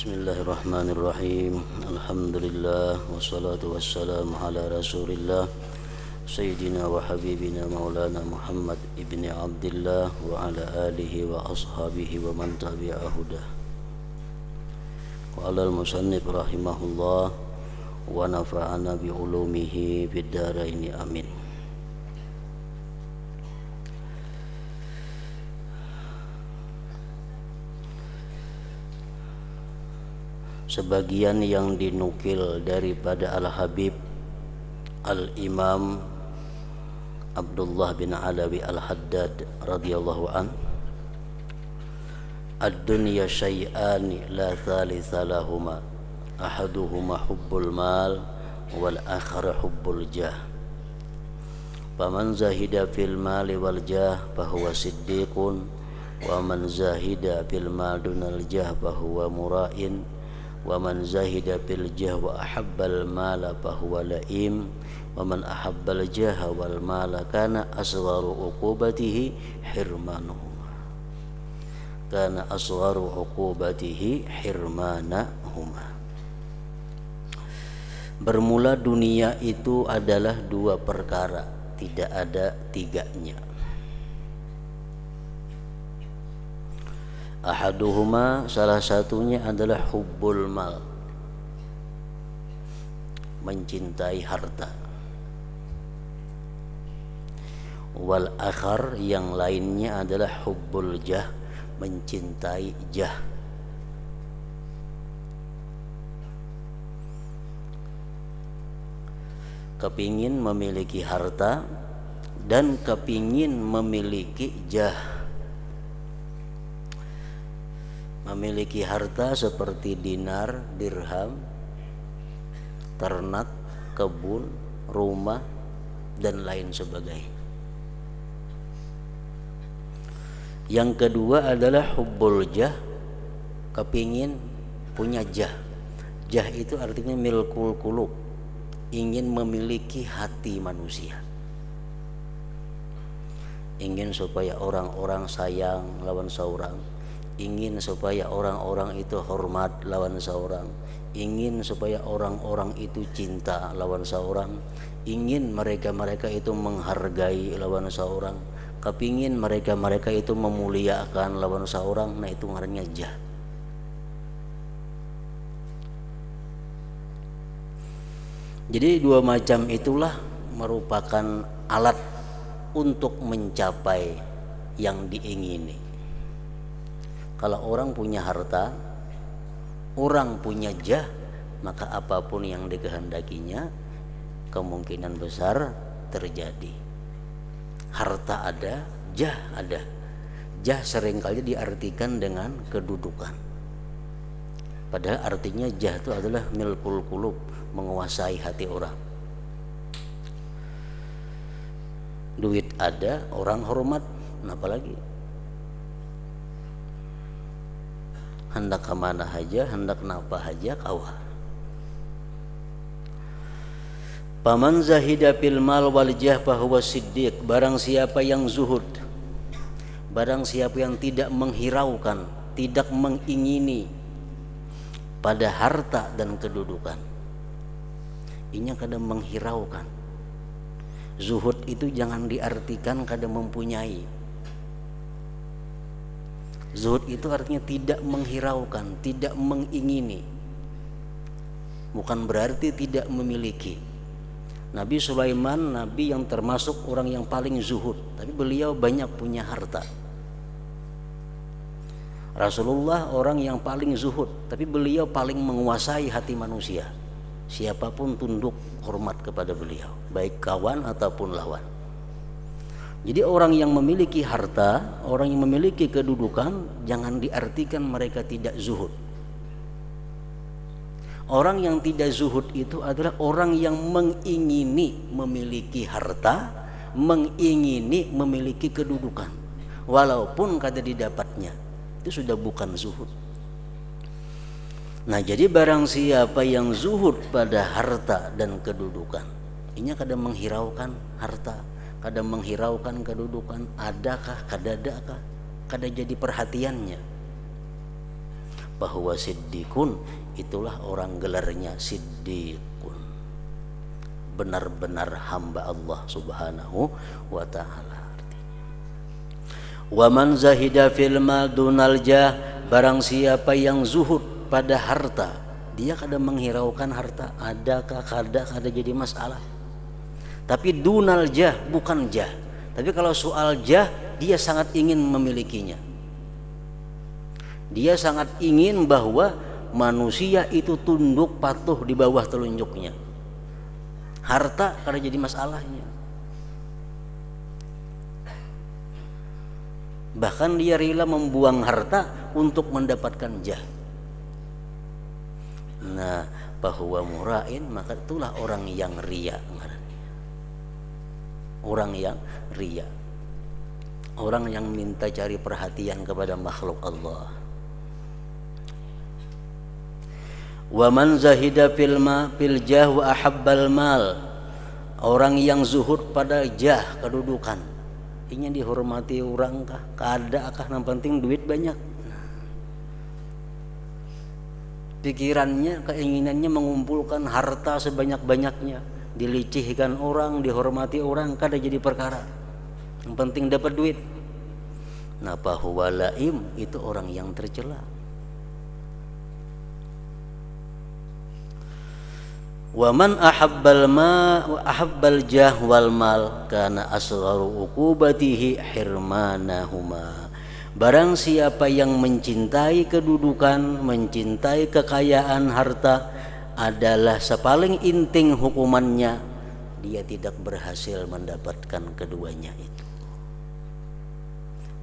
Bismillahirrahmanirrahim. Alhamdulillah wassalatu wassalamu ala Rasulillah Sayyidina wa habibina maulana Muhammad ibni Abdillah wa ala alihi wa ashabihi wa man tabi'a hudah. Qala al-musannif rahimahullah wa nafa'ana bi ulumihi fid dharaini amin. Sebagian yang dinukil daripada Al-Habib Al-Imam Abdullah bin Alawi Al-Haddad radhiyallahu an, ad-dunya syai'ani la thalitha lahuma ahaduhuma hubbul mal wal akhar hubbul jah, faman zahida fil mali wal jah fahuwa siddiqun wa man zahida fil mal dunal jah fahuwa mura'in wa man zahida fil jah wa ahabbal mala fahuwa la'im wa man ahabbal jah wal mala kana asgharu uqubatihi hirmanuhuma hirmanahuma. Bermula dunia itu adalah dua perkara, tidak ada tiganya. Ahaduhuma, salah satunya adalah hubbul mal, mencintai harta. Wal akhar, yang lainnya adalah hubbul jah, mencintai jah. Kepingin memiliki harta dan kepingin memiliki jah. Memiliki harta seperti dinar, dirham, ternak, kebun, rumah, dan lain sebagainya. Yang kedua adalah hubbul jah, kepingin punya jah. Jah itu artinya milkul qulub, ingin memiliki hati manusia. Ingin supaya orang-orang sayang lawan seorang, ingin supaya orang-orang itu hormat lawan seorang, ingin supaya orang-orang itu cinta lawan seorang, ingin mereka-mereka itu menghargai lawan seorang, kepingin mereka-mereka itu memuliakan lawan seorang. Nah, itu ngarannya jah. Jadi dua macam itulah merupakan alat untuk mencapai yang diingini. Kalau orang punya harta, orang punya jah, maka apapun yang dikehendakinya kemungkinan besar terjadi. Harta ada, jah ada. Jah seringkali diartikan dengan kedudukan. Padahal artinya jah itu adalah milkul qulub, menguasai hati orang. Duit ada, orang hormat, apalagi hendak kemana aja, hendak napa aja kawah. Paman zahida fil mal wal jah fahuwa siddiq, barang siapa yang zuhud, barang siapa yang tidak menghiraukan, tidak mengingini pada harta dan kedudukan. Ini kadang menghiraukan. Zuhud itu jangan diartikan kadang mempunyai. Zuhud itu artinya tidak menghiraukan, tidak mengingini. Bukan berarti tidak memiliki. Nabi Sulaiman, nabi yang termasuk orang yang paling zuhud, tapi beliau banyak punya harta. Rasulullah orang yang paling zuhud, tapi beliau paling menguasai hati manusia. Siapapun tunduk hormat kepada beliau, baik kawan ataupun lawan. Jadi orang yang memiliki harta, orang yang memiliki kedudukan, jangan diartikan mereka tidak zuhud. Orang yang tidak zuhud itu adalah orang yang mengingini memiliki harta, mengingini memiliki kedudukan, walaupun kada didapatnya. Itu sudah bukan zuhud. Nah, jadi barang siapa yang zuhud pada harta dan kedudukan, ini kadang menghiraukan harta, kadang menghiraukan kedudukan, adakah, kadadakah, kada jadi perhatiannya. bahwa siddiqun itulah orang gelarnya siddiqun, benar-benar hamba Allah Subhanahu wa taala. Wa man zahida fil mal dunal jah, barang siapa yang zuhud pada harta, dia kadang menghiraukan harta, adakah kada jadi masalah. Tapi dunal jah, bukan jah. Tapi kalau soal jah, dia sangat ingin memilikinya. Dia sangat ingin bahwa manusia itu tunduk patuh di bawah telunjuknya. Harta kada jadi masalahnya. Bahkan dia rela membuang harta untuk mendapatkan jah. Nah, bahwa murain, maka itulah orang yang riya. Orang yang riya, orang yang minta cari perhatian kepada makhluk Allah. Wa man zahida fil jah wa ahabbal mal, orang yang zuhud pada jah, kedudukan, ingin dihormati orang kah, kada kah, yang penting duit banyak. Pikirannya, keinginannya mengumpulkan harta sebanyak-banyaknya, dilicihkan orang, dihormati orang, kada jadi perkara, yang penting dapat duit. Nah, bahwa laim itu orang yang tercela. Wa man ahabbal jah wal mal kana asgharu uqubatihi hirmanahuma, barang siapa yang mencintai kedudukan, mencintai kekayaan harta, adalah sepaling inting hukumannya, dia tidak berhasil mendapatkan keduanya itu.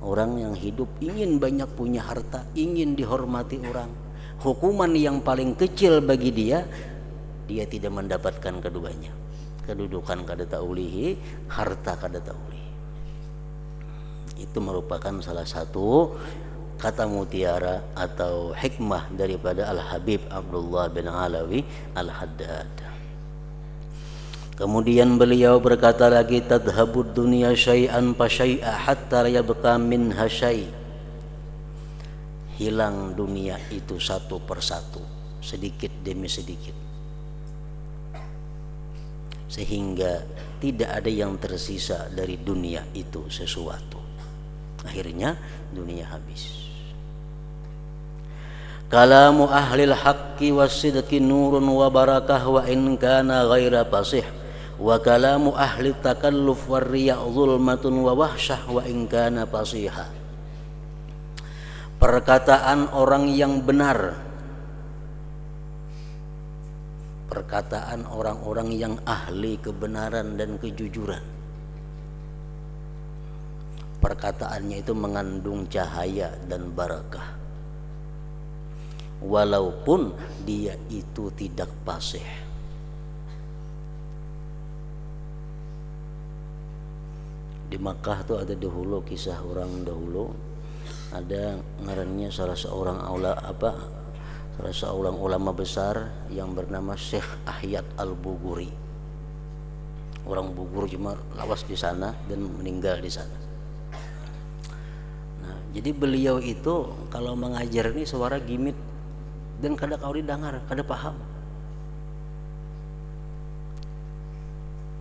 Orang yang hidup ingin banyak punya harta, ingin dihormati orang, hukuman yang paling kecil bagi dia, dia tidak mendapatkan keduanya. Kedudukan kada taulihi, harta kada taulihi. Itu merupakan salah satu kata mutiara atau hikmah daripada Al-Habib Abdullah bin Alawi Al-Haddad. Kemudian beliau berkata lagi, tadhabud dunya syai'an fa syai'a hatta yabqa minha syai'. Hilang dunia itu satu persatu, sedikit demi sedikit, sehingga tidak ada yang tersisa dari dunia itu sesuatu. Akhirnya dunia habis. Kalamu ahlil haqqi wassidqi nurun wa barakah wa in kana ghaira fasih, wa kalamu ahli takalluf war riya zulmatun wa wahsyah wa in kana fasiha. Perkataan orang yang benar, perkataan orang-orang yang ahli kebenaran dan kejujuran, perkataannya itu mengandung cahaya dan barakah, walaupun dia itu tidak fasih. Di Makkah tuh ada dahulu kisah orang dahulu, ada ngarannya salah seorang ulama besar yang bernama Syekh Ahyad Al-Buguri. Orang Bugur cuma lawas di sana dan meninggal di sana. Nah, jadi beliau itu kalau mengajar ini suara gimit dan kada kau didengar, kada paham.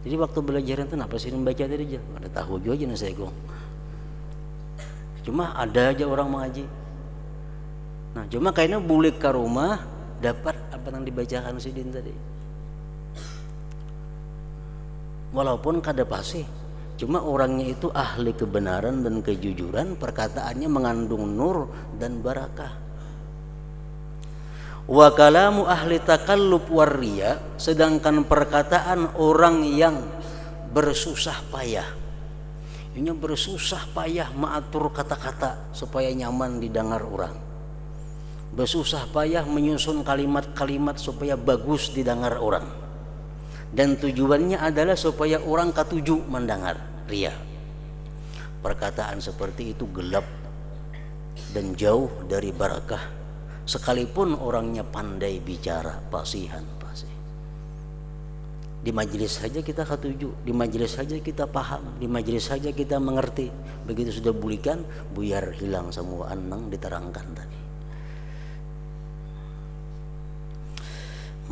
Jadi waktu belajar itu apa sih membaca tadi aja, ada tahu juga nih saya kong. Cuma ada aja orang mengaji. Nah, cuma kayaknya bulik ke rumah dapat apa yang dibacakan sidin tadi. Walaupun kada pasti, cuma orangnya itu ahli kebenaran dan kejujuran, perkataannya mengandung nur dan barakah. Wa kalamu ahli takallub warriya, sedangkan perkataan orang yang bersusah payah, ini bersusah payah mengatur kata-kata supaya nyaman didengar orang, bersusah payah menyusun kalimat-kalimat supaya bagus didengar orang, dan tujuannya adalah supaya orang ketujuh mendengar, riya. Perkataan seperti itu gelap dan jauh dari barakah, sekalipun orangnya pandai bicara, fasihan, fasih. Di majelis saja kita ketujuh, di majelis saja kita paham, di majelis saja kita mengerti. Begitu sudah bulikan, buyar hilang semua anang diterangkan tadi.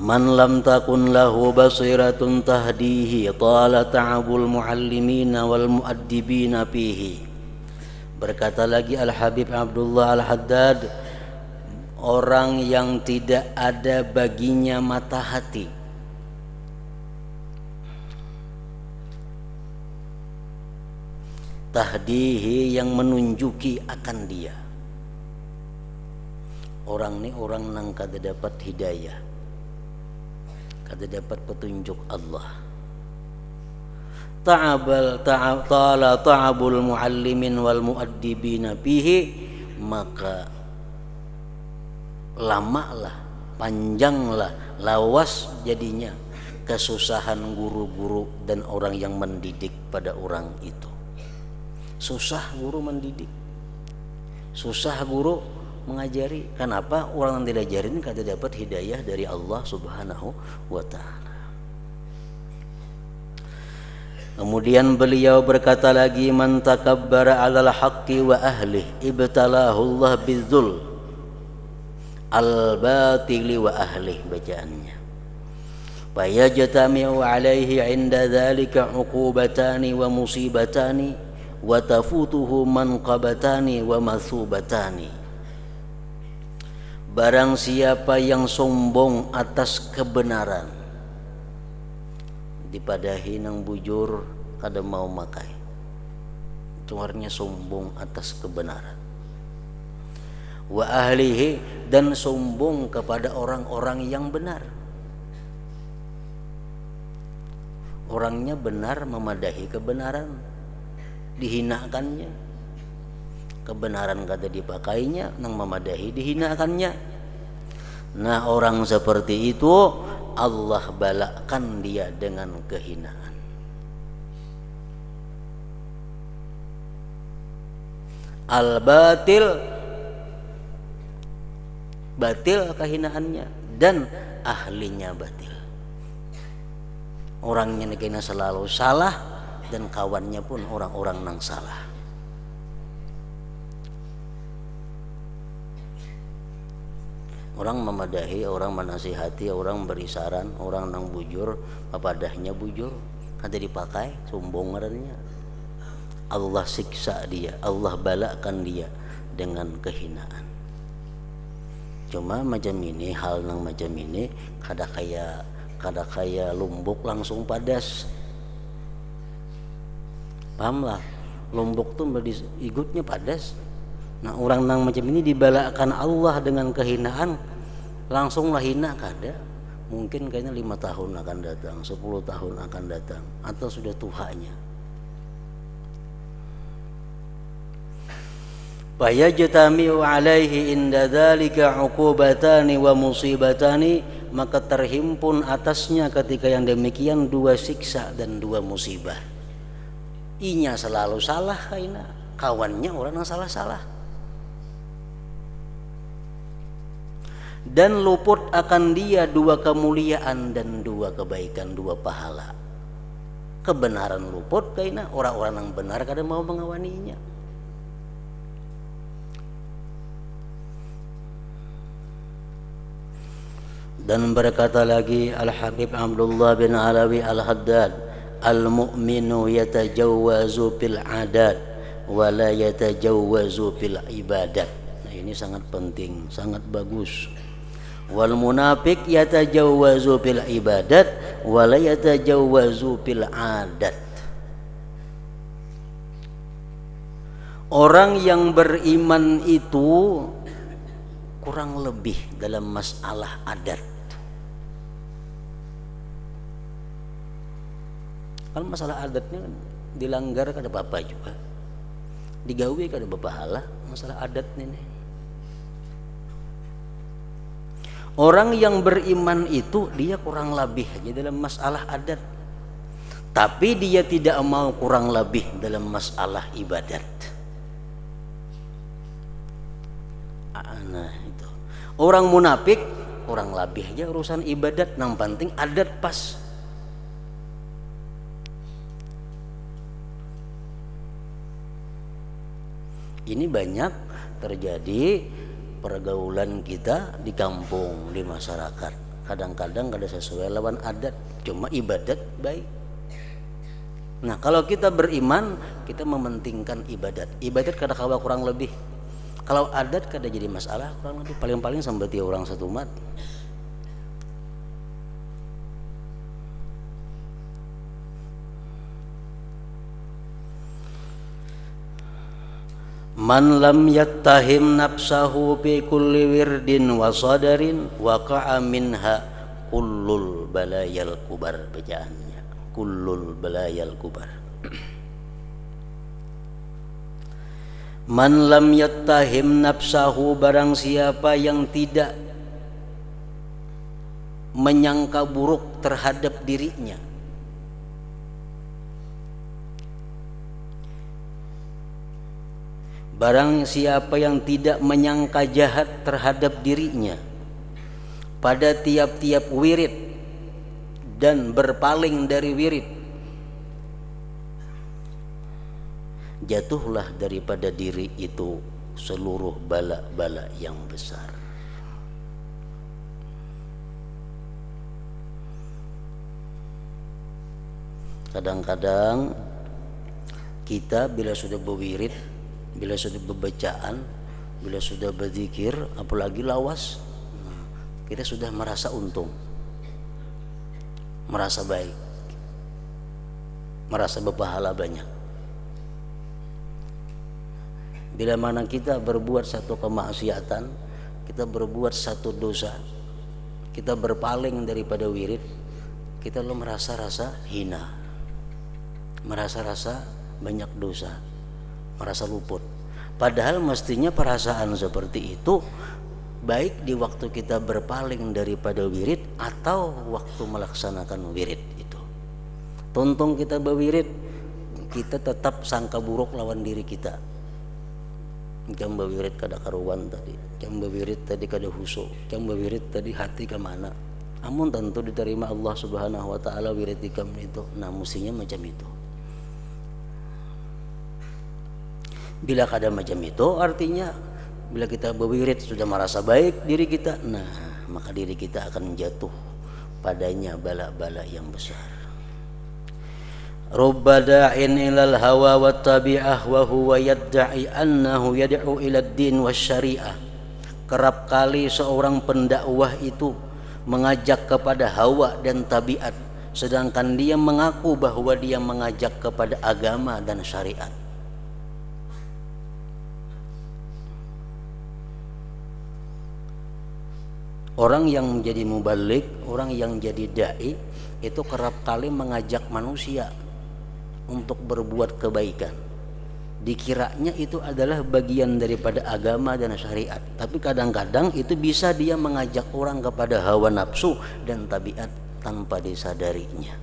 Man lam takun lahu basiratun tahdihi tala ta'abul muallimina wal muaddibina fihi. Berkata lagi Al-Habib Abdullah Al-Haddad, orang yang tidak ada baginya mata hati, tahdihi yang menunjuki akan dia. Orang ini orang nang kada dapat hidayah, kada dapat petunjuk Allah. Ta'ala ta'abul muallimin wal muaddibina fihi, maka lamalah, panjanglah, lawas jadinya kesusahan guru-guru dan orang yang mendidik pada orang itu. Susah guru mendidik, susah guru mengajari. Kenapa? Orang yang diajarin kada dapat hidayah dari Allah Subhanahu wa ta'ala. Kemudian beliau berkata lagi, man takabbara 'alal haqqi wa ahlihi ibtalahu Allah bidzul al-batili wa ahlihi, bacaannya. Fayajtami'u 'alaihi 'inda dzalika 'uqubatani wa musibatani wa tafutuhu manqabatani wa mathubatani. Barang siapa yang sombong atas kebenaran, dipadahi nang bujur kada mau makai, itu artinya sombong atas kebenaran. Wa ahlihi, dan sombong kepada orang-orang yang benar. Orangnya benar, memadahi kebenaran, dihinakannya. Kebenaran kada dipakainya, nang memadahi dihinakannya. Nah, orang seperti itu Allah balakan dia dengan kehinaan. Al-batil, batil kehinaannya, dan ahlinya batil. Orangnya kena selalu salah, dan kawannya pun orang-orang nang salah. Orang memadahi, orang menasihati, orang beri saran, orang nang bujur, papadahnya bujur, kada dipakai, sombong adanya. Allah siksa dia, Allah balakan dia dengan kehinaan. Cuma macam ini, hal nang macam ini kada kaya lumbuk langsung padas. Pahamlah, lumbuk tuh igutnya padas. Nah, orang nang macam ini dibalakan Allah dengan kehinaan, langsunglah hina kada. Mungkin kayaknya 5 tahun akan datang, 10 tahun akan datang, atau sudah tuanya. Fayajtami'u 'alaihi inda dzalika 'uqubatani wa musibatani, maka terhimpun atasnya ketika yang demikian 2 siksa dan 2 musibah. Inya selalu salah kaina, kawannya orang yang salah-salah. Dan luput akan dia 2 kemuliaan dan 2 kebaikan, 2 pahala. Kebenaran luput kaina, orang-orang yang benar kada mau mengawaninya. Dan berkata lagi Al-Habib Abdullah bin Alawi Al-Haddad, al-mu'minu yatajawwazu fil adat wa la yatajawwazu fil ibadat. Nah, ini sangat penting, sangat bagus. Wal munafiq yatajawwazu fil ibadat wa la yatajawwazu fil adat. Orang yang beriman itu kurang lebih dalam masalah adat. Kalau masalah adatnya dilanggar kada apa-apa juga, digawe kada berpahala. Masalah adat ini, orang yang beriman itu dia kurang lebih aja dalam masalah adat, tapi dia tidak mau kurang lebih dalam masalah ibadat. Nah, itu orang munafik kurang lebih aja urusan ibadat, yang penting adat pas. Ini banyak terjadi pergaulan kita di kampung, di masyarakat. kadang-kadang kada sesuai lawan adat, cuma ibadat baik. Nah kalau kita beriman, kita mementingkan ibadat. Ibadat kada kawa kurang lebih. Kalau adat kada jadi masalah kurang lebih, paling-paling sambati orang satu umat. Man lam yattahim nafsahu bi kulli wirdin wa sadarin waqa'a minha kullul balayal kubar, bacaannya kullul balayal kubar. Man lam yattahim nafsahu, barang siapa yang tidak menyangka buruk terhadap dirinya, barang siapa yang tidak menyangka jahat terhadap dirinya pada tiap-tiap wirid dan berpaling dari wirid, jatuhlah daripada diri itu seluruh bala-bala yang besar. Kadang-kadang kita bila sudah berwirid, bila sudah berbacaan, bila sudah berzikir, apalagi lawas, kita sudah merasa untung, merasa baik, merasa berpahala banyak. Bila mana kita berbuat satu kemaksiatan, kita berbuat satu dosa, kita berpaling daripada wirid, kita lo merasa-rasa hina, merasa-rasa banyak dosa, merasa luput. Padahal mestinya perasaan seperti itu baik di waktu kita berpaling daripada wirid atau waktu melaksanakan wirid itu. Tontong kita berwirid, kita tetap sangka buruk lawan diri kita. Jam berwirid kada karuan tadi, jam berwirid tadi kada husu, jam berwirid tadi hati ke mana. Amun tentu diterima Allah Subhanahu wa taala wirid ikam itu. Nah, mestinya macam itu. Bila kada macam itu, artinya bila kita berwirid sudah merasa baik diri kita, nah maka diri kita akan jatuh padanya bala-bala yang besar. Rubba da'in ilal hawa wa tabi'ah wa huwa yadda'i annahu yad'u ila ad-din wa syariah. Kerap kali seorang pendakwah itu mengajak kepada hawa dan tabiat, sedangkan dia mengaku bahwa dia mengajak kepada agama dan syariat. Orang yang menjadi mubalik, orang yang jadi dai itu kerap kali mengajak manusia untuk berbuat kebaikan. Dikiranya itu adalah bagian daripada agama dan syariat, tapi kadang-kadang itu bisa dia mengajak orang kepada hawa nafsu dan tabiat tanpa disadarinya.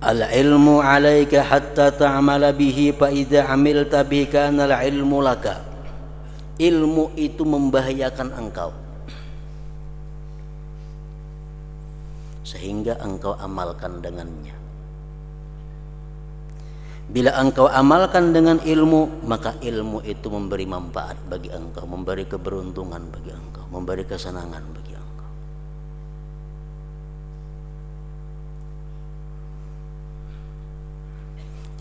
Al-ilmu 'alaika hatta ta'mala bihi fa idza 'amilta bihi kana al-ilmu laka. Ilmu itu membahayakan engkau sehingga engkau amalkan dengannya. Bila engkau amalkan dengan ilmu, maka ilmu itu memberi manfaat bagi engkau, memberi keberuntungan bagi engkau, memberi kesenangan bagi engkau.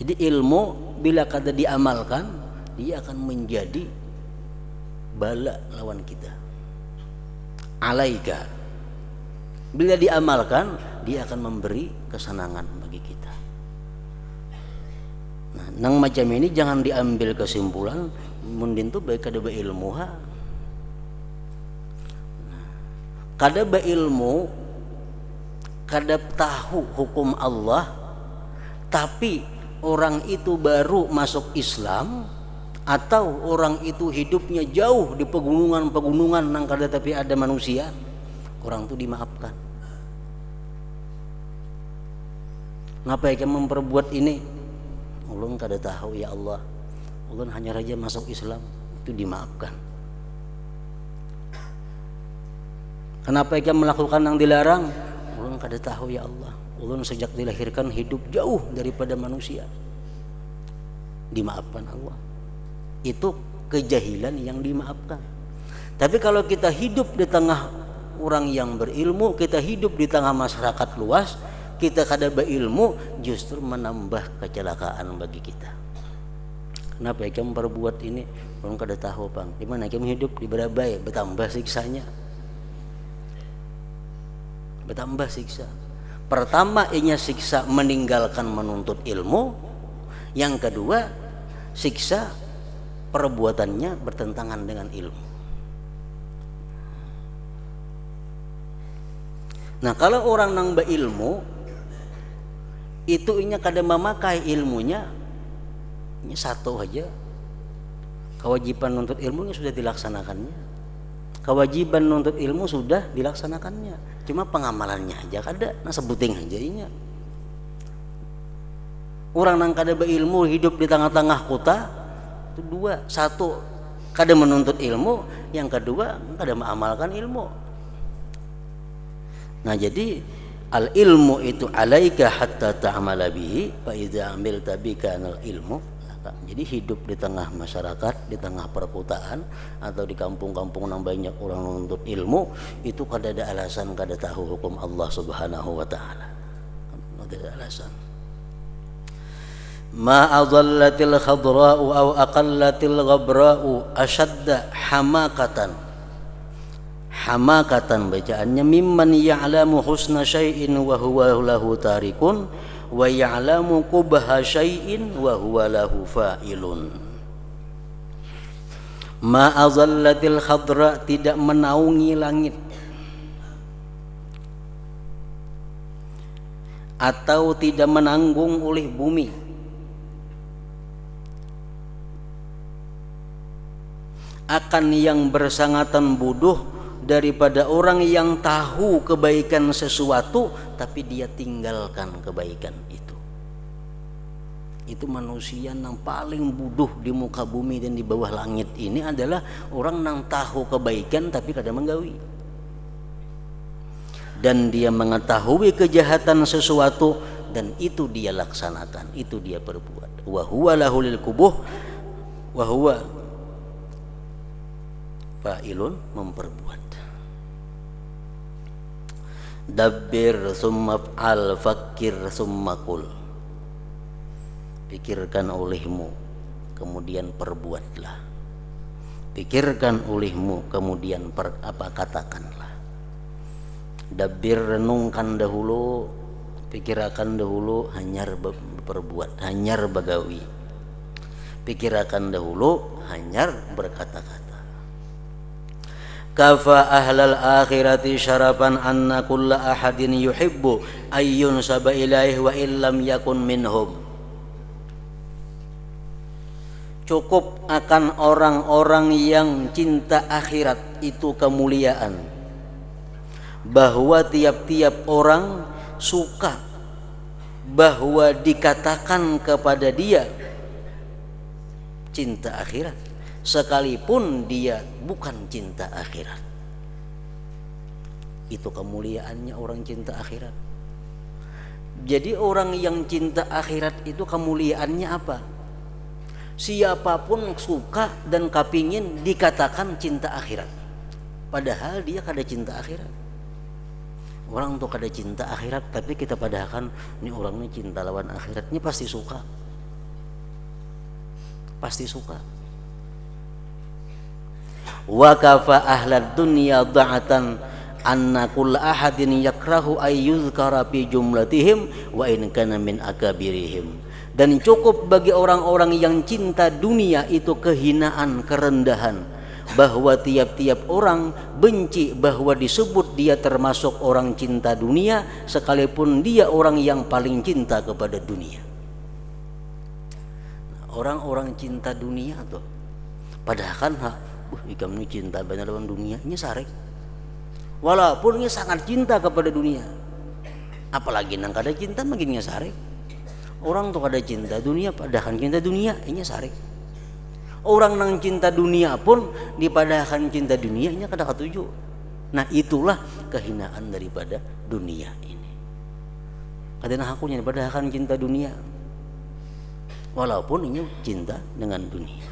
Jadi ilmu bila kada diamalkan, dia akan menjadi bala lawan kita. Alaika, bila diamalkan, dia akan memberi kesenangan bagi kita. Nah, nang macam ini jangan diambil kesimpulan mundin tu baik kada beilmu ha. Kada beilmu, kada tahu hukum Allah, tapi orang itu baru masuk Islam, atau orang itu hidupnya jauh di pegunungan-pegunungan nang kada tapi ada manusia, orang itu dimaafkan. Ngapa yang memperbuat ini? Ulun kada tahu ya Allah, ulun hanya saja masuk Islam, itu dimaafkan. Kenapa yang melakukan yang dilarang? Ulun kada tahu ya Allah, ulun sejak dilahirkan hidup jauh daripada manusia, dimaafkan Allah. Itu kejahilan yang dimaafkan. Tapi kalau kita hidup di tengah orang yang berilmu, kita hidup di tengah masyarakat luas, kita kada berilmu, justru menambah kecelakaan bagi kita. Kenapa ya kamu berbuat ini? Orang kada tahu bang. Di mana kamu hidup di Barabai, bertambah siksanya. Bertambah siksa. Pertama, inya siksa meninggalkan menuntut ilmu. Yang kedua, siksa perbuatannya bertentangan dengan ilmu. Nah, kalau orang nang beilmu itu inya kada memakai ilmunya, ini satu aja. Kewajiban nuntut ilmunya sudah dilaksanakannya. Kewajiban nuntut ilmu sudah dilaksanakannya. Cuma pengamalannya aja kada, nah sebuting aja inya. Orang nang kada beilmu hidup di tengah-tengah kota itu dua, satu kada menuntut ilmu, yang kedua kada mengamalkan ilmu. Nah, jadi al ilmu itu alaika hatta ta'amala bihi fa idza amilta bika anal ilmu. Jadi hidup di tengah masyarakat, di tengah perkotaan atau di kampung-kampung yang banyak orang menuntut ilmu, itu kada ada alasan kada tahu hukum Allah Subhanahu wa taala. Kada ada alasan. Ma adhallatil khadra'u aw aqallatil ghabra'u ashadda hamakatan bacaannya mimman ya'lamu husna syai'in wa huwa lahu tarikun wa ya'lamu qubha syai'in wa huwa lahu fa'ilun. Ma azallatil khadra, tidak menaungi langit atau tidak menanggung oleh bumi, akan yang bersangatan bodoh daripada orang yang tahu kebaikan sesuatu tapi dia tinggalkan kebaikan itu. Itu manusia yang paling bodoh di muka bumi dan di bawah langit ini adalah orang yang tahu kebaikan tapi kada menggawi. Dan dia mengetahui kejahatan sesuatu dan itu dia laksanakan, itu dia perbuat. Wa huwa lahul kubuh wa huwa fa'ilun, memperbuat. Dabbir summa fa'al fakir summa kul. Pikirkan olehmu kemudian perbuatlah. Pikirkan olehmu kemudian katakanlah. Dabbir, renungkan dahulu, pikirkan dahulu, hanyar berbuat, hanyar bagawi. Pikirkan dahulu, hanyar berkata-kata. Kafa ahlal akhirati syarafan anna kulla ahadin yuhibbu ayyun saba ilaih wa illam yakun minhum. Cukup akan orang-orang yang cinta akhirat itu kemuliaan, bahwa tiap-tiap orang suka bahwa dikatakan kepada dia cinta akhirat, sekalipun dia bukan cinta akhirat. Itu kemuliaannya orang cinta akhirat. Jadi orang yang cinta akhirat itu kemuliaannya apa? Siapapun suka dan kepingin dikatakan cinta akhirat, padahal dia kada cinta akhirat. Orang tuh kada cinta akhirat, tapi kita padahal ini orang ini cinta lawan akhirat, ini pasti suka, pasti suka. Wa kafa ahlad dunya dha'atan anna kull ahadin yakrahu ay yuzkara fi jumlatihim wa in kana min akabirihim. Dan cukup bagi orang-orang yang cinta dunia itu kehinaan, kerendahan, bahwa tiap-tiap orang benci bahwa disebut dia termasuk orang cinta dunia, sekalipun dia orang yang paling cinta kepada dunia. Orang-orang cinta dunia tuh padahal kan ikam ini cinta banyak lawan dunia, ini sarek. Walaupun ini sangat cinta kepada dunia, apalagi nang kada cinta makin sarek. Orang tuh kada cinta dunia, padahal cinta dunia, ini sarek. Orang nang cinta dunia pun dipadahkan cinta dunia, ini kada ketuju. Nah itulah kehinaan daripada dunia ini. Kadang akunya dipadahkan cinta dunia, walaupun ini cinta dengan dunia.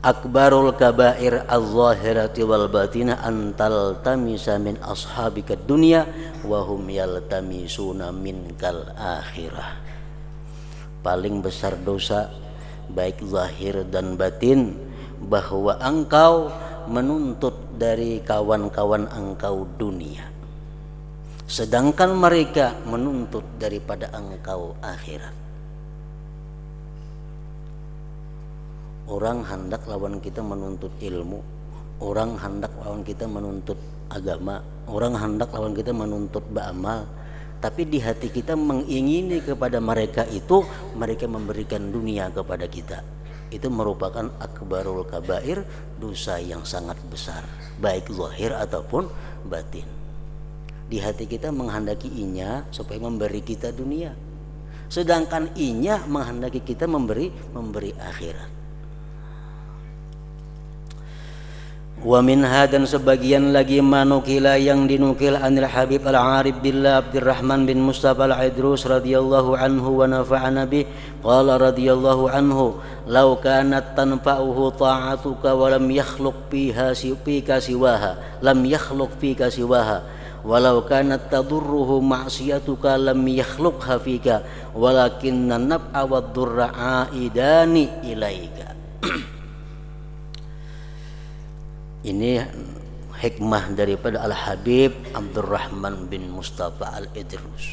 akbarul kabair az-zahirati wal batina antal tamisa min ashabika dunya wa hum yaltamisuna minkal akhirah. Paling besar dosa baik zahir dan batin bahwa engkau menuntut dari kawan-kawan engkau dunia, sedangkan mereka menuntut daripada engkau akhirat. Orang hendak lawan kita menuntut ilmu, orang hendak lawan kita menuntut agama, orang hendak lawan kita menuntut beramal, tapi di hati kita mengingini kepada mereka itu, mereka memberikan dunia kepada kita. Itu merupakan akbarul kabair, dosa yang sangat besar, baik zahir ataupun batin. Di hati kita menghendaki inya supaya memberi kita dunia, sedangkan inya menghendaki kita memberi akhirat. Wa minha, dan sebagian lagi manukila yang dinukil anil Habib al-Arif billah Abdurrahman bin Mustafa al-Idrus radhiyallahu anhu wa nafa'ana bih qala radhiyallahu anhu law kanat tanfa'uhu ta'atuka wa lam yakhluq fiha siwaha lam yakhluq fika siwaha walau kanat tadurruhu ma'siyatuka lam yakhluqha fika walakinna naf'a wad durra aidani ilaika. Ini hikmah daripada Al-Habib Abdurrahman bin Mustafa Al-Idrus.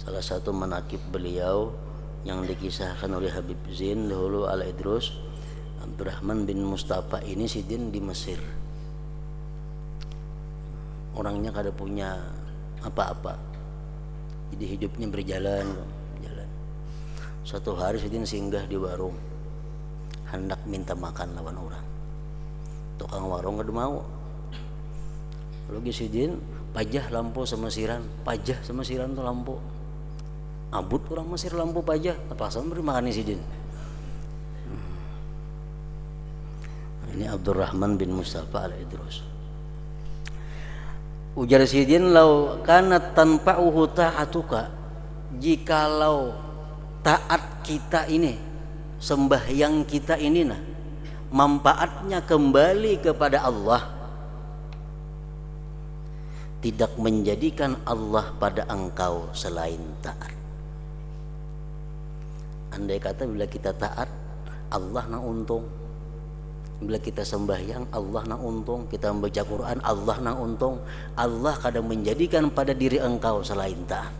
Salah satu manakib beliau yang dikisahkan oleh Habib Zain dahulu Al-Idrus, Abdurrahman bin Mustafa ini sidin di Mesir. Orangnya kada punya apa-apa, jadi hidupnya berjalan. Suatu hari sidin singgah di warung, hendak minta makan lawan orang. Tukang warung kada mau. Lalu sidin pajah lampu semesiran, pajah semesiran tuh lampu. Abut orang Mesir lampu pajah, terpaksa beri makan sidin. Ini Abdurrahman bin Mustafa Al-Idrus. Ujar sidin, lau kanat tanfa'uhu ta'atuka, jikalau taat kita ini, sembahyang kita ini manfaatnya kembali kepada Allah, tidak menjadikan Allah pada engkau selain taat. Andai kata bila kita taat, Allah nak untung. Bila kita sembahyang, Allah nak untung. Kita membaca Quran, Allah nak untung. Allah kadang menjadikan pada diri engkau selain taat,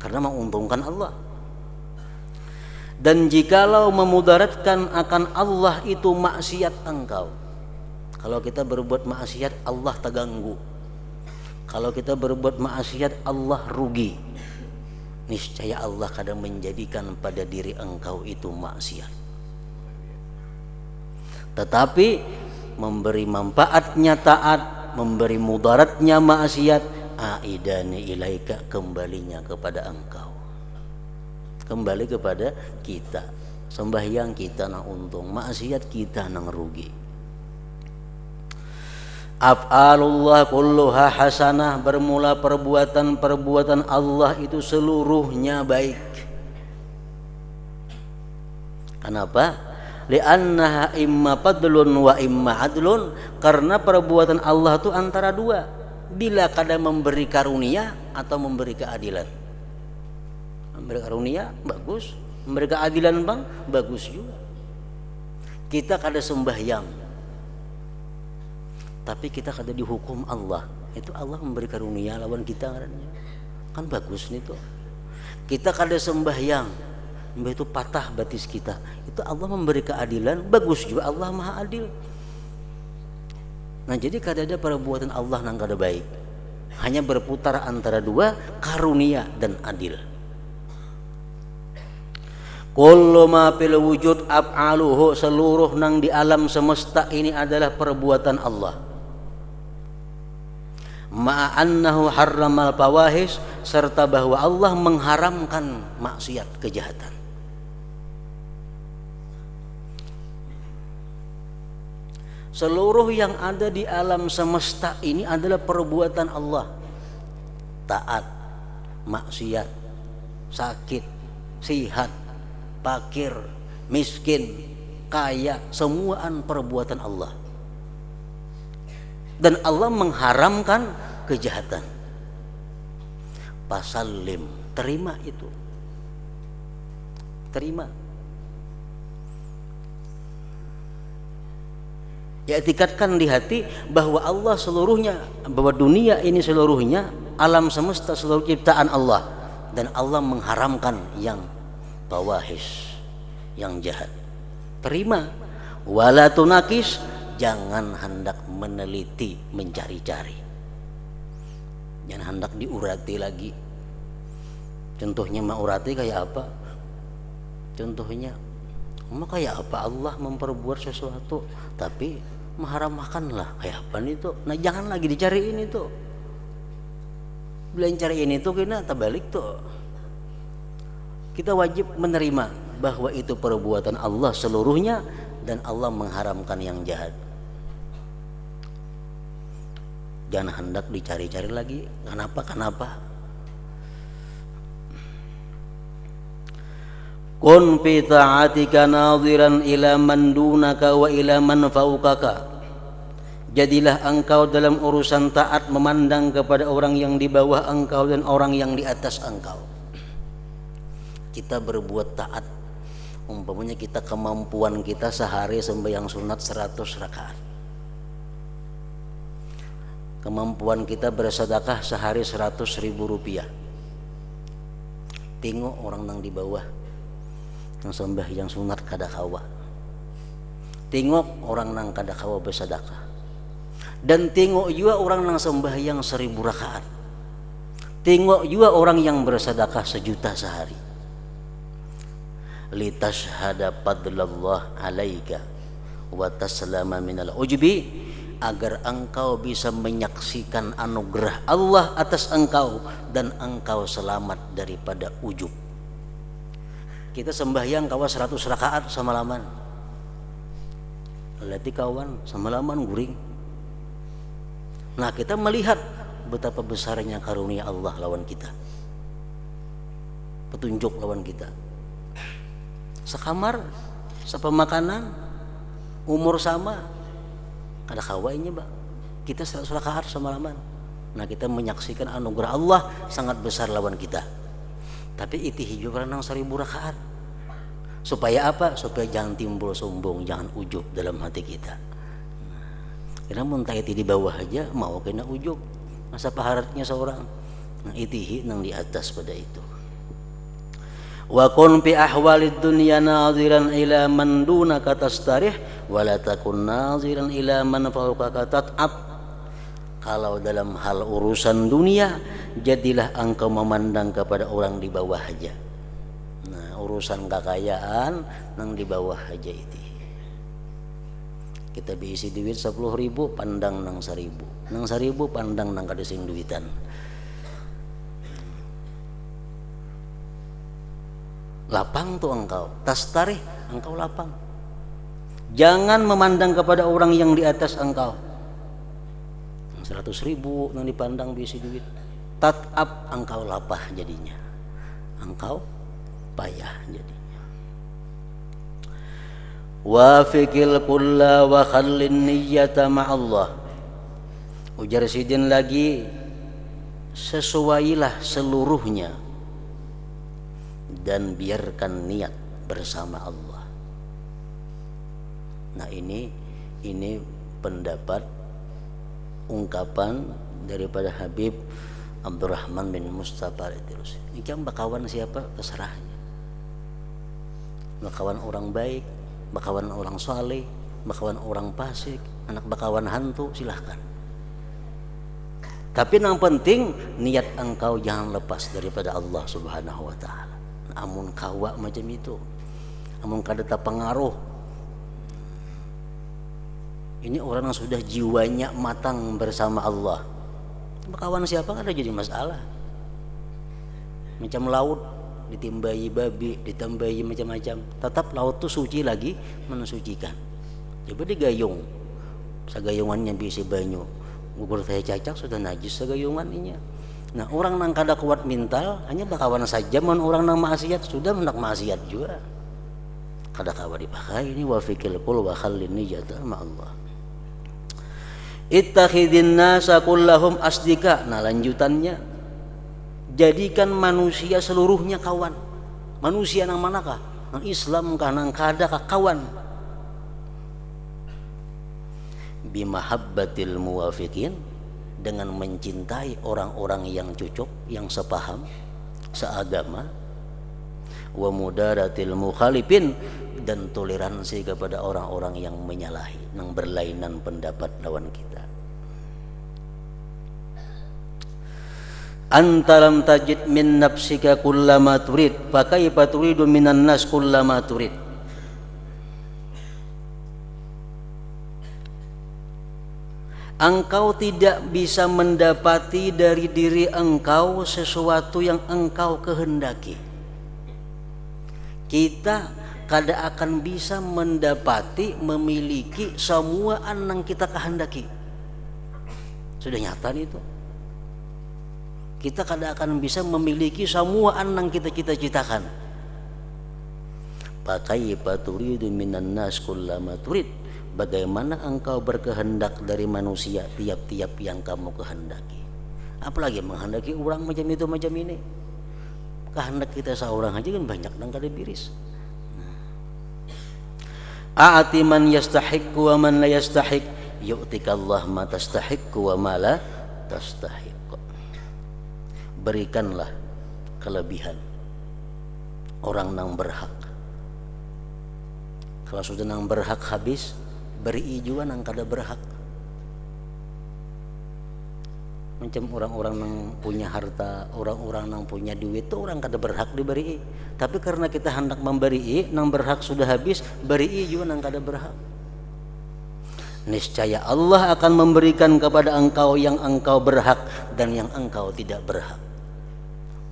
karena menguntungkan Allah. Dan jikalau memudaratkan akan Allah itu maksiat engkau, kalau kita berbuat maksiat Allah terganggu, kalau kita berbuat maksiat Allah rugi, niscaya Allah kadang menjadikan pada diri engkau itu maksiat. Tetapi memberi manfaatnya taat, memberi mudaratnya maksiat, aidani ilaika, kembalinya kepada engkau, kembali kepada kita. Sembahyang kita nang untung, maksiat kita nang rugi. Af'alullah kulluha hasanah, bermula perbuatan Allah itu seluruhnya baik. Kenapa? Li'annaha imma fadlun wa imma adlun, karena perbuatan Allah itu antara dua, bila kadang memberi karunia atau memberi keadilan. Memberi karunia bagus, memberi keadilan bang bagus juga. Kita kada sembahyang, tapi kita kada dihukum Allah, itu Allah memberi karunia lawan kita, kan bagus nih tuh. Kita kada sembahyang, itu patah batis kita, itu Allah memberi keadilan, bagus juga, Allah maha adil. Nah jadi kada ada perbuatan Allah nang kada baik, hanya berputar antara dua, karunia dan adil. Kullu ma fil wujud af'aluhu, seluruh nang di alam semesta ini adalah perbuatan Allah. Ma'annahu harramal fawahis, serta bahwa Allah mengharamkan maksiat, kejahatan. Seluruh yang ada di alam semesta ini adalah perbuatan Allah. Taat, maksiat, sakit, sihat, fakir, miskin, kaya, semuaan perbuatan Allah. Dan Allah mengharamkan kejahatan. Fasallim, terima itu. Terima. Ya, etikatkan di hati bahwa Allah seluruhnya, bahwa dunia ini seluruhnya, alam semesta seluruh ciptaan Allah, dan Allah mengharamkan yang bawahis, yang jahat. Terima. Wala tunakis, jangan hendak meneliti, mencari-cari, jangan hendak diurati lagi. Contohnya urati kayak apa? Contohnya kayak apa Allah memperbuat sesuatu tapi mengharamkanlah, kayak apa itu? Nah, jangan lagi dicariin itu. Bila cariin itu kena terbalik tuh. Kita wajib menerima bahwa itu perbuatan Allah seluruhnya, dan Allah mengharamkan yang jahat. Jangan hendak dicari-cari lagi. Kenapa? Kun fi ta'atika nadhiran ila man dunaka wa ila man fawqaka. Jadilah engkau dalam urusan taat memandang kepada orang yang di bawah engkau dan orang yang di atas engkau. Kita berbuat taat, umpamanya kita kemampuan kita sehari sembahyang sunat 100 rakaat. Kemampuan kita bersedekah sehari 100.000 rupiah. Tengok orang yang di bawah yang sembahyang sunat kada kawa. Tengok orang nang kada kawa bersedekah. Dan tengok juga orang nang sembahyang 1000 rakaat. Tengok juga orang yang bersedekah 1.000.000 sehari. Litashhada fadlallah alaika wa taslama minal ujbi, agar engkau bisa menyaksikan anugerah Allah atas engkau dan engkau selamat daripada ujub. Kita sembahyang kawan 100 rakaat semalaman, latih kawan semalaman guring. Nah, kita melihat betapa besarnya karunia Allah lawan kita, petunjuk lawan kita. Sekamar, sepemakanan, umur sama, ada kawainya bang. Kita 100 rakaat semalaman. Nah, kita menyaksikan anugerah Allah sangat besar lawan kita. Tapi itu hijau karena 1000 rakaat. Supaya apa? Supaya jangan timbul sombong, jangan ujub dalam hati kita. Karena muntah itu di bawah aja mau kena ujub. Masa paharatnya seorang. Nah, itihi nang di atas pada itu. Wa kun fi ahwalid dunya nadhiran ila man dunaka tastarih wa la takun nadhiran ila man fawqaka tat'ab. Kalau dalam hal urusan dunia, jadilah engkau memandang kepada orang di bawah aja. Nah, urusan kekayaan nang di bawah aja itu. Kita diisi duit 10.000, pandang nang 1.000. Nang 1.000 pandang nang kada sing duitan. Lapang tuh engkau, tastarih, engkau lapang. Jangan memandang kepada orang yang di atas engkau. 100.000 yang dipandang bisi duit, tat'ab, engkau lapah jadinya, engkau payah jadinya. Wafiqil kulla wa khallin niyyata ma'allah. Ujar sidin lagi, sesuailah seluruhnya dan biarkan niat bersama Allah. Nah, ini pendapat ungkapan daripada Habib Abdurrahman bin Mustafa al-Idrusi. Ini kan bakawan siapa terserahnya. Bakawan orang baik, bakawan orang saleh, bakawan orang fasik, anak bakawan hantu, silahkan. Tapi yang penting niat engkau jangan lepas daripada Allah Subhanahu wa taala. Amun kawa macam itu, amun kada pengaruh. Ini orang yang sudah jiwanya matang bersama Allah. Kawan siapa kan ada jadi masalah. Macam laut ditimbai babi, ditambahi macam-macam. Tetap laut tu suci lagi mensucikan. Coba digayung, sagayungannya bisa banyu. Gugur saya cacak sudah najis sagayungan ini. Nah orang nang kada kuat mental hanya bakawan saja, man orang nang maksiat sudah mendak maksiat juga kada kawa dipakai. Ini wa fikil qul wa khallin niyata ma Allah. Ittakhidin nasa kullahum asdika. Nah lanjutannya, jadikan manusia seluruhnya kawan. Manusia nang manakah? Nang Islam kah, nang kada kah kawan. Bimahabbatil muwafiqin, dengan mencintai orang-orang yang cocok, yang sepaham, seagama. Wa mudaratil mukhalifin, dan toleransi kepada orang-orang yang menyalahi, yang berlainan pendapat lawan kita. Anta lam tajid min nafsika kullama turid, fa kaifa turidu minan nas kullama turid. Engkau tidak bisa mendapati dari diri engkau sesuatu yang engkau kehendaki. Kita kada akan bisa mendapati, memiliki semua yang kita kehendaki. Sudah nyata itu. Kita kada akan bisa memiliki semua yang kita cita-citakan. Pakaifa turidu minan nas kullama turid. Bagaimana engkau berkehendak dari manusia tiap-tiap yang kamu kehendaki. Apalagi menghendaki orang macam itu macam ini. Kehendak kita seorang aja kan banyak dan kada biris. A'ati man yastahiqqu wa man la yastahiq, yu'tikallah ma tastahiqqu wa ma la tastahiq. Berikanlah kelebihan orang nang berhak. Kalau sudah nang berhak habis, beri juga nang kada berhak. Macam orang-orang nang punya harta, orang-orang nang punya duit itu orang kada berhak diberi. Tapi karena kita hendak memberi, nang berhak sudah habis, beri juga nang kada berhak. Niscaya Allah akan memberikan kepada engkau yang engkau berhak dan yang engkau tidak berhak.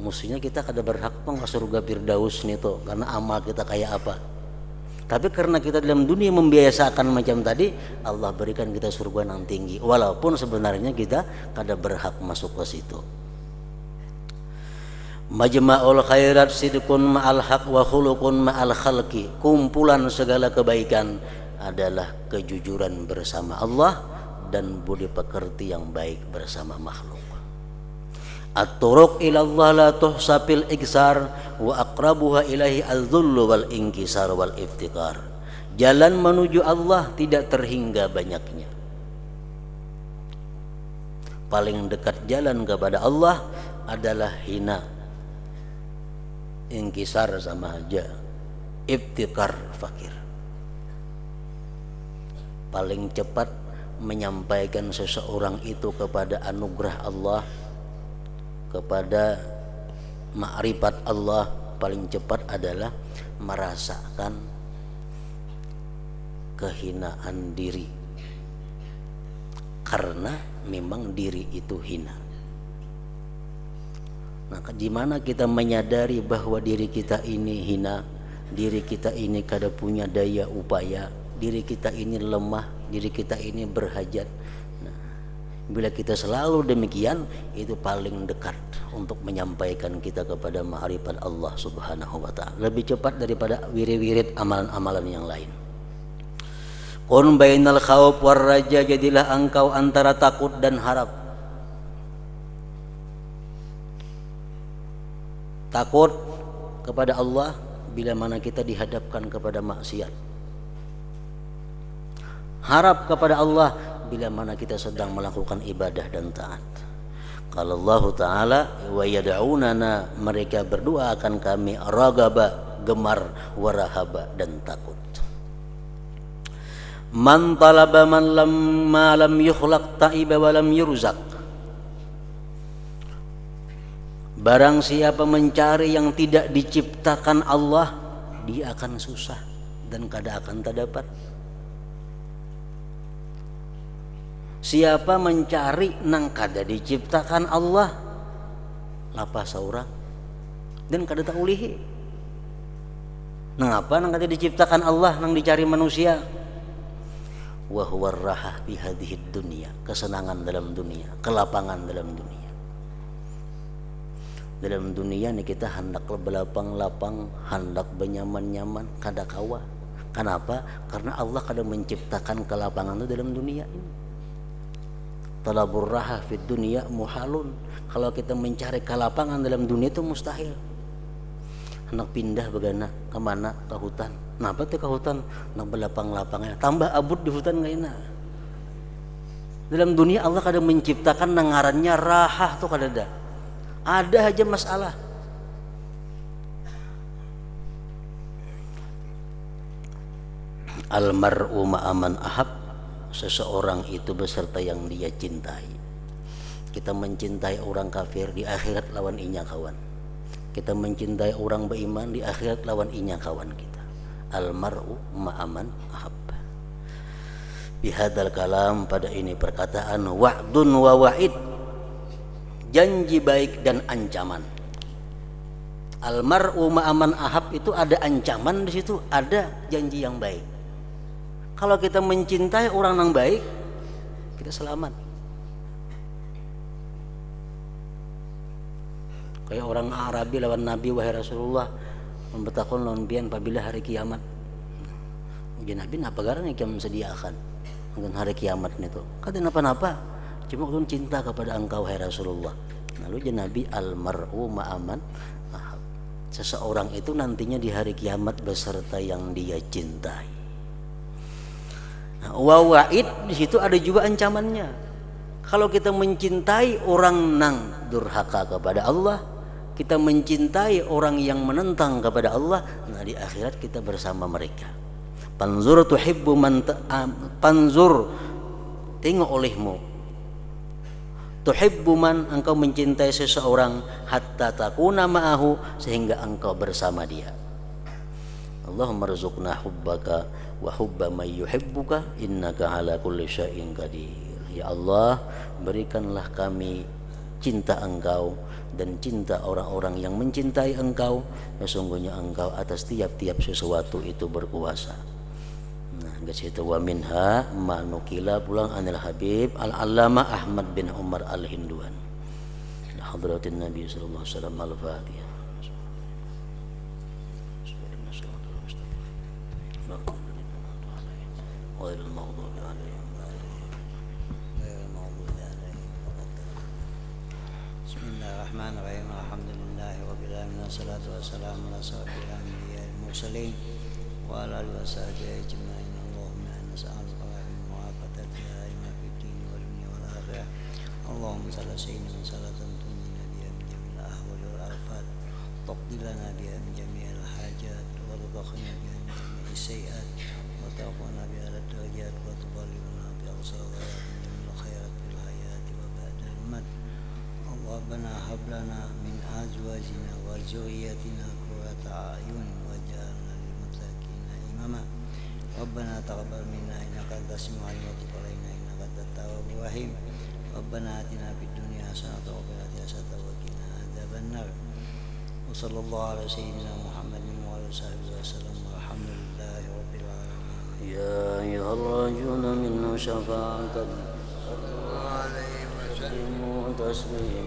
Mestinya kita kada berhak pun ke surga Firdaus nito karena amal kita kayak apa. Tapi karena kita dalam dunia membiasakan macam tadi, Allah berikan kita surga yang tinggi, walaupun sebenarnya kita kada berhak masuk ke situ. Majma'ul khairat sidqun ma'al haq wa khuluqun ma'al khalqi. Kumpulan segala kebaikan adalah kejujuran bersama Allah dan budi pekerti yang baik bersama makhluk. At-turuq ila Allah la tuhsa fil iksar wa aqrabuha ilaihi al-dhullu wal inkisar wal iftikar. Jalan menuju Allah tidak terhingga banyaknya. Paling dekat jalan kepada Allah adalah hina, inkisar sama aja, iftikar fakir. Paling cepat menyampaikan seseorang itu kepada anugerah Allah, kepada ma'rifat Allah, paling cepat adalah merasakan kehinaan diri, karena memang diri itu hina. Nah, di mana kita menyadari bahwa diri kita ini hina, diri kita ini kada punya daya upaya, diri kita ini lemah, diri kita ini berhajat. Bila kita selalu demikian, itu paling dekat untuk menyampaikan kita kepada ma'rifat Allah Subhanahu wa ta'ala, lebih cepat daripada wirid-wirid amalan-amalan yang lain. Kun bainal khawf war raja, jadilah engkau antara takut dan harap. Takut kepada Allah bila mana kita dihadapkan kepada maksiat. Harap kepada Allah bila mana kita sedang melakukan ibadah dan taat. Kalau Allah Ta'ala wa yad'unana, mereka berdoa akan kami ragaba, gemar, warahaba, dan takut. Man talaba man lam yukhlaq ta'iba wa lam yurzaq. Barang siapa mencari yang tidak diciptakan Allah, dia akan susah dan kada akan terdapat. Siapa mencari nang kada diciptakan Allah, lapas seorang dan kada tak ulihi. Nang apa nang kada diciptakan Allah, nang dicari manusia. Wa huwa rahah fi hadhihi dunya, kesenangan dalam dunia, kelapangan dalam dunia. Dalam dunia nih kita hendak belapang-lapang, hendak benyaman-nyaman, kada kawa. Kenapa? Karena Allah kada menciptakan kelapangan itu dalam dunia ini. Talabur raha fid dunia muhalun. Kalau kita mencari kelapangan dalam dunia itu mustahil. Hendak pindah begana kemana? Ke hutan. Kenapa tuh ke hutan? Hendak belapang-lapangnya. Tambah abut di hutan gak enak. Dalam dunia Allah kada menciptakan nangarannya raha tuh kada ada. Ada aja masalah. Almar'u ma'aman ahab, seseorang itu beserta yang dia cintai. Kita mencintai orang kafir, di akhirat lawan inya kawan. Kita mencintai orang beriman, di akhirat lawan inya kawan kita. Almar'u ma'aman ahab. Bihadal kalam, pada ini perkataan wa'dun wa wa'id, janji baik dan ancaman. Almar'u ma'aman ahab itu ada ancaman di situ, ada janji yang baik. Kalau kita mencintai orang yang baik, kita selamat. Kayak orang Arabi lawan Nabi, wahai Rasulullah, membetakon lawan pian apabila hari kiamat. Ujian Nabi napa garang yang sediakan dengan hari kiamat itu? Kata napa-napa, cuma ulun cinta kepada engkau wahai Rasulullah. Lalu ujian Nabi, almar'u ma'aman ahab. Seseorang itu nantinya di hari kiamat beserta yang dia cintai. Nah, wa'id di situ ada juga ancamannya. Kalau kita mencintai orang nang durhaka kepada Allah, kita mencintai orang yang menentang kepada Allah, nah di akhirat kita bersama mereka. Panzur tuhibbu man panzur, tengok olehmu. Tuhibbu man, engkau mencintai seseorang, hatta takuna ma'ahu, sehingga engkau bersama dia. Allahumma rzuqna hubbaka wa hubba man yuhibbuka innaka ala kulli syai'in qadir. Ya Allah, berikanlah kami cinta engkau dan cinta orang-orang yang mencintai engkau. Sesungguhnya engkau atas tiap-tiap sesuatu itu berkuasa. Nah, ke situ wa minha ma nukila pulang anil Habib Al-Allamah Ahmad bin Umar Al-Hinduan. Hadratin Nabi sallallahu alaihi wasallam. Al-Fatihah. Bismillahirrahmanirrahim. Alhamdulillahi rabbil alamin. Wassalatu wassalamu ala asyrofil anbiya'i wal mursalin wa ala alihi washabihi ajma'in. Allahumma inna nas'aluka al-muwafaqata daima fid din wal dunya wal akhirah. Allahumma salli sayyidina salatan tunjina biha min jamil ahwal wal afat, taqdi lana biha min jamil hajat, wa tudkhilna biha min jamil sayyi'at, wa tawfana biha ala darajat, wa tuballighuna bi aqsal ghayat min jamil khairat fil hayati wa ba'da al-mat. Rabbana hab lana min azwajina wa dzurriyyatina qurrata a'yun waj'alna lil muttaqina imama. Rabbana taqabbal minna innaka antas samiul alim wa tub alaina innaka antat tawwabur rahim. Rabbana atina fid dunya hasanatan wa fil akhirati hasanatan wa qina adzabannar. Wa sallallahu ala sayyidina Muhammadin wa ala sahbihi wasallam. Walhamdulillahi rabbil alamin. Ya ayyuhar rajuluna minna syafa'atan taslim